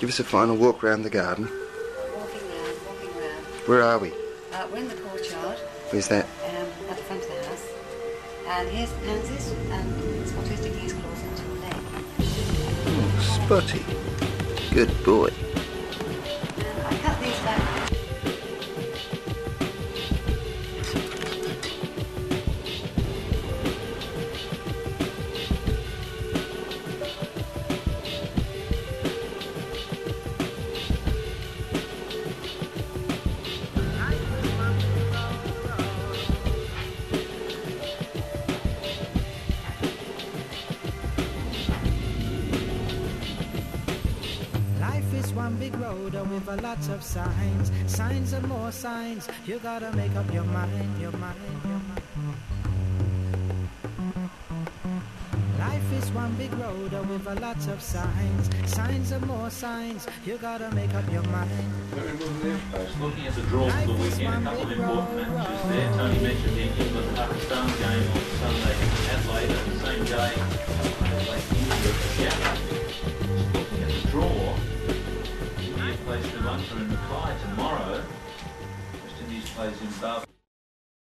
Give us a final walk round the garden. Walking round. Where are we? We're in the courtyard. Where's that? At the front of the house. And here's Pansies, and Spotty's sticking his claws into the leg. Oh, Spotty. Good boy. And I cut these back. One big road with a lot of signs, signs and more signs. You gotta make up your mind, your mind, your mind. Life is one big road with a lot of signs, signs and more signs. You gotta make up your mind. Looking at the draw for the weekend, a couple of important matches there. Tony mentioned the England-Pakistan game on Sunday in Adelaide, and the same day, Adelaide-India. Looking at the draw, India plays Sri Lanka and Mackay tomorrow. West Indies plays Zimbabwe.